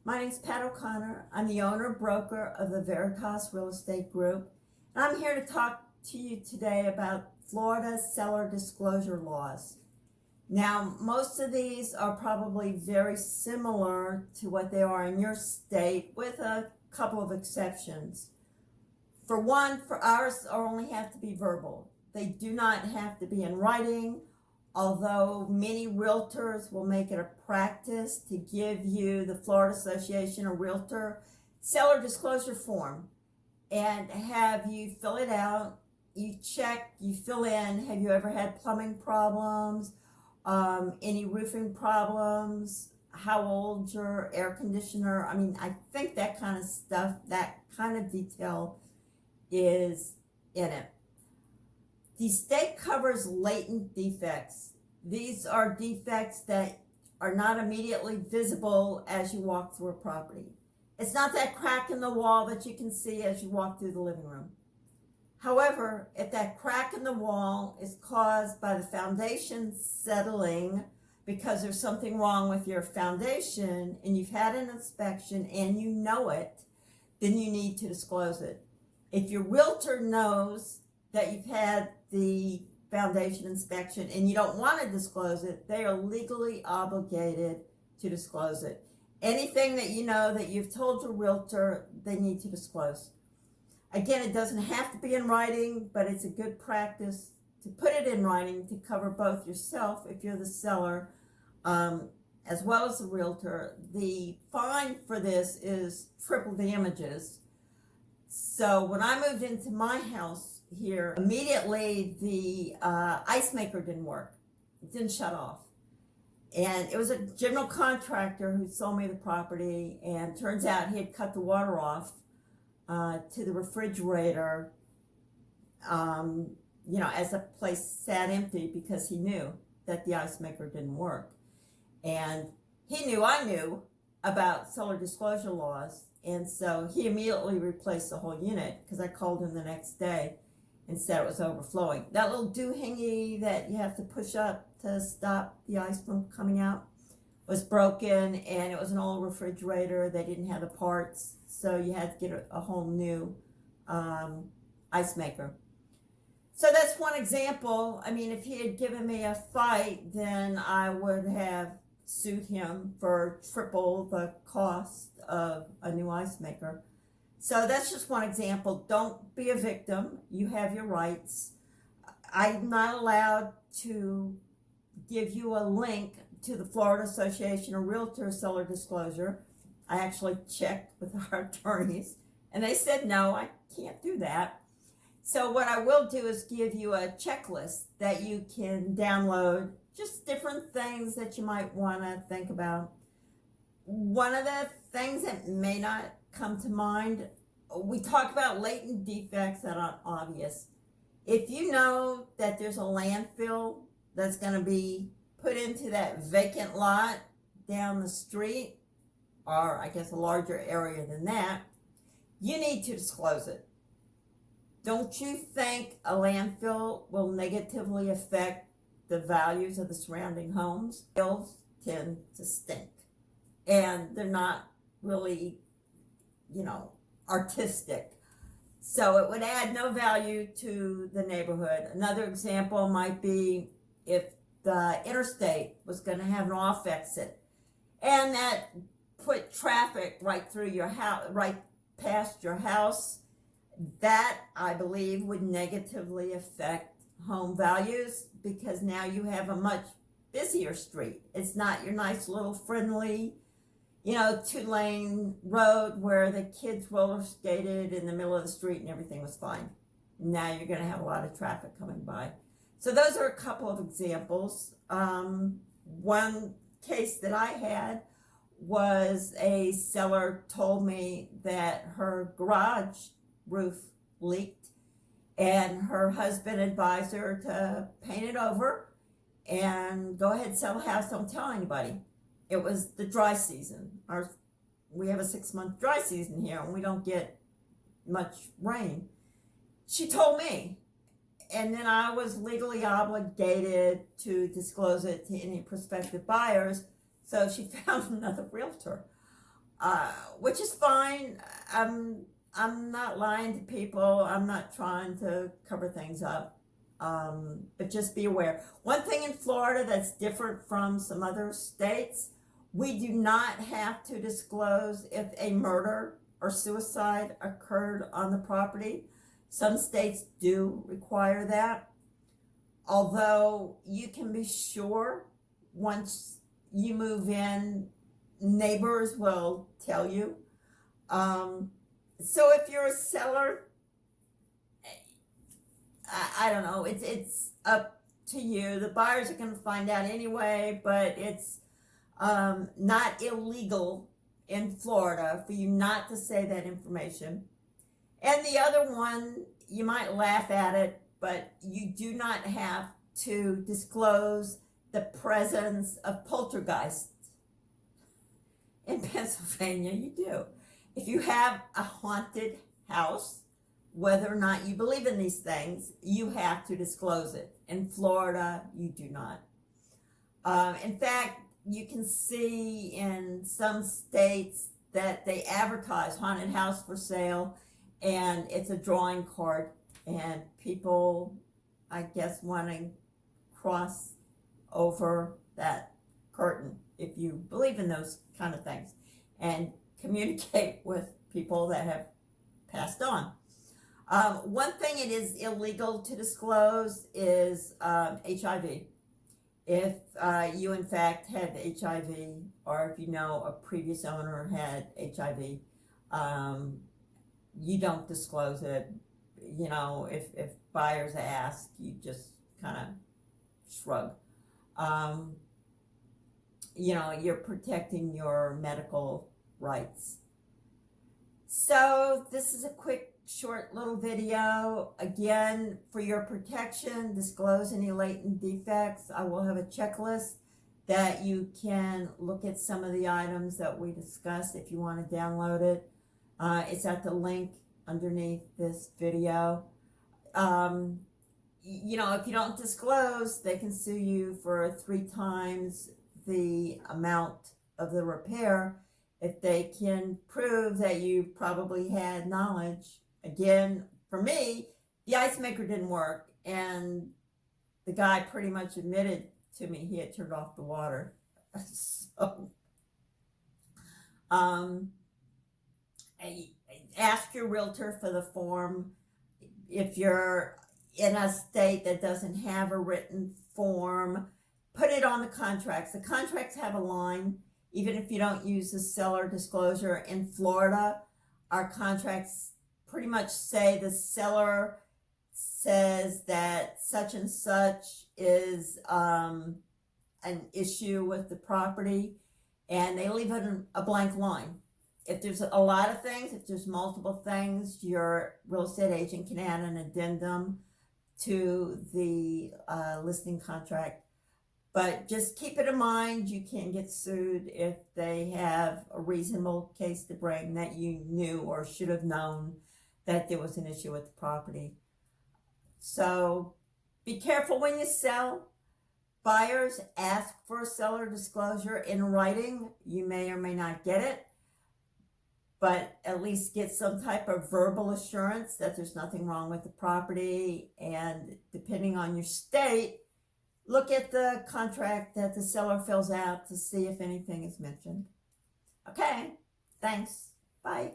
My name's Pat O'Connor. I'm the owner-broker of the Veritas Real Estate Group. And I'm here to talk to you today about Florida seller disclosure laws. Now, most of these are probably very similar to what they are in your state, with a couple of exceptions. For one, for ours only have to be verbal. They do not have to be in writing, although many realtors will make it a practice to give you the Florida Association of Realtor seller disclosure form and have you fill it out. You check, you fill in, have you ever had plumbing problems, any roofing problems, how old your air conditioner. I think that kind of stuff, that kind of detail is in it. The state covers latent defects. These are defects that are not immediately visible as you walk through a property. It's not that crack in the wall that you can see as you walk through the living room. However, if that crack in the wall is caused by the foundation settling because there's something wrong with your foundation and you've had an inspection and you know it, then you need to disclose it. If your realtor knows that you've had the foundation inspection and you don't want to disclose it, they are legally obligated to disclose it. Anything that you know that you've told your realtor, they need to disclose. Again, it doesn't have to be in writing, but it's a good practice to put it in writing to cover both yourself, if you're the seller, as well as the realtor. The fine for this is triple damages. So when I moved into my house here, immediately the ice maker didn't work. It didn't shut off. And it was a general contractor who sold me the property, and turns out he had cut the water off to the refrigerator, as the place sat empty because he knew that the ice maker didn't work. And he knew I knew about seller disclosure laws, and so he immediately replaced the whole unit because I called him the next day and said it was overflowing. That little doohickey that you have to push up to stop the ice from coming out was broken, and it was an old refrigerator. They didn't have the parts, so you had to get a whole new ice maker. So that's one example. If he had given me a fight, then I would have sued him for triple the cost of a new ice maker. So that's just one example. Don't be a victim. You have your rights. I'm not allowed to give you a link to the Florida Association of Realtor seller disclosure. I actually checked with our attorneys, and they said, no, I can't do that. So what I will do is give you a checklist that you can download, just different things that you might want to think about. One of the things that may not come to mind, we talk about latent defects that are obvious. If you know that there's a landfill that's going to be put into that vacant lot down the street, or I guess a larger area than that, you need to disclose it. Don't you think a landfill will negatively affect the values of the surrounding homes? Landfills tend to stink, and they're not really, artistic. So it would add no value to the neighborhood. Another example might be if the interstate was going to have an off exit, and that put traffic right through your house, right past your house. That, I believe, would negatively affect home values because now you have a much busier street. It's not your nice little friendly, 2-lane road where the kids roller skated in the middle of the street and everything was fine. Now you're going to have a lot of traffic coming by. So those are a couple of examples. One case that I had was a seller told me that her garage roof leaked, and her husband advised her to paint it over and go ahead and sell the house. Don't tell anybody. It was the dry season. We have a 6-month dry season here, and we don't get much rain. She told me, and then I was legally obligated to disclose it to any prospective buyers. So she found another realtor. which is fine. I'm not lying to people. I'm not trying to cover things up. But just be aware. One thing in Florida that's different from some other states, we do not have to disclose if a murder or suicide occurred on the property. Some states do require that. Although you can be sure once you move in, neighbors will tell you. So if you're a seller, I don't know, it's up to you. The buyers are going to find out anyway, but it's not illegal in Florida for you not to say that information. And the other one, you might laugh at it, but you do not have to disclose the presence of poltergeists. In Pennsylvania, you do. If you have a haunted house, whether or not you believe in these things, you have to disclose it. In Florida, you do not. In fact, you can see in some states that they advertise haunted house for sale, and it's a drawing card, and people, I guess, want to cross over that curtain if you believe in those kind of things and communicate with people that have passed on. One thing it is illegal to disclose is HIV. If you in fact have HIV, or if you know a previous owner had HIV, you don't disclose it. You know, if buyers ask, you just kind of shrug. You know, you're protecting your medical rights. So this is a quick, short little video. Again, for your protection, disclose any latent defects. I will have a checklist that you can look at some of the items that we discussed if you want to download it. It's at the link underneath this video. You know, if you don't disclose, they can sue you for 3 times the amount of the repair if they can prove that you probably had knowledge. Again, for me, the ice maker didn't work, and the guy pretty much admitted to me he had turned off the water. So, ask your realtor for the form. If you're in a state that doesn't have a written form, put it on the contracts. The contracts have a line, even if you don't use the seller disclosure. In Florida, our contracts pretty much say the seller says that such and such is an issue with the property, and they leave it a blank line. If there's a lot of things, if there's multiple things, your real estate agent can add an addendum to the listing contract. But just keep it in mind, you can get sued if they have a reasonable case to bring that you knew or should have known that there was an issue with the property. So be careful when you sell. Buyers, ask for a seller disclosure in writing. You may or may not get it, but at least get some type of verbal assurance that there's nothing wrong with the property. And depending on your state, look at the contract that the seller fills out to see if anything is mentioned. Okay, thanks. Bye.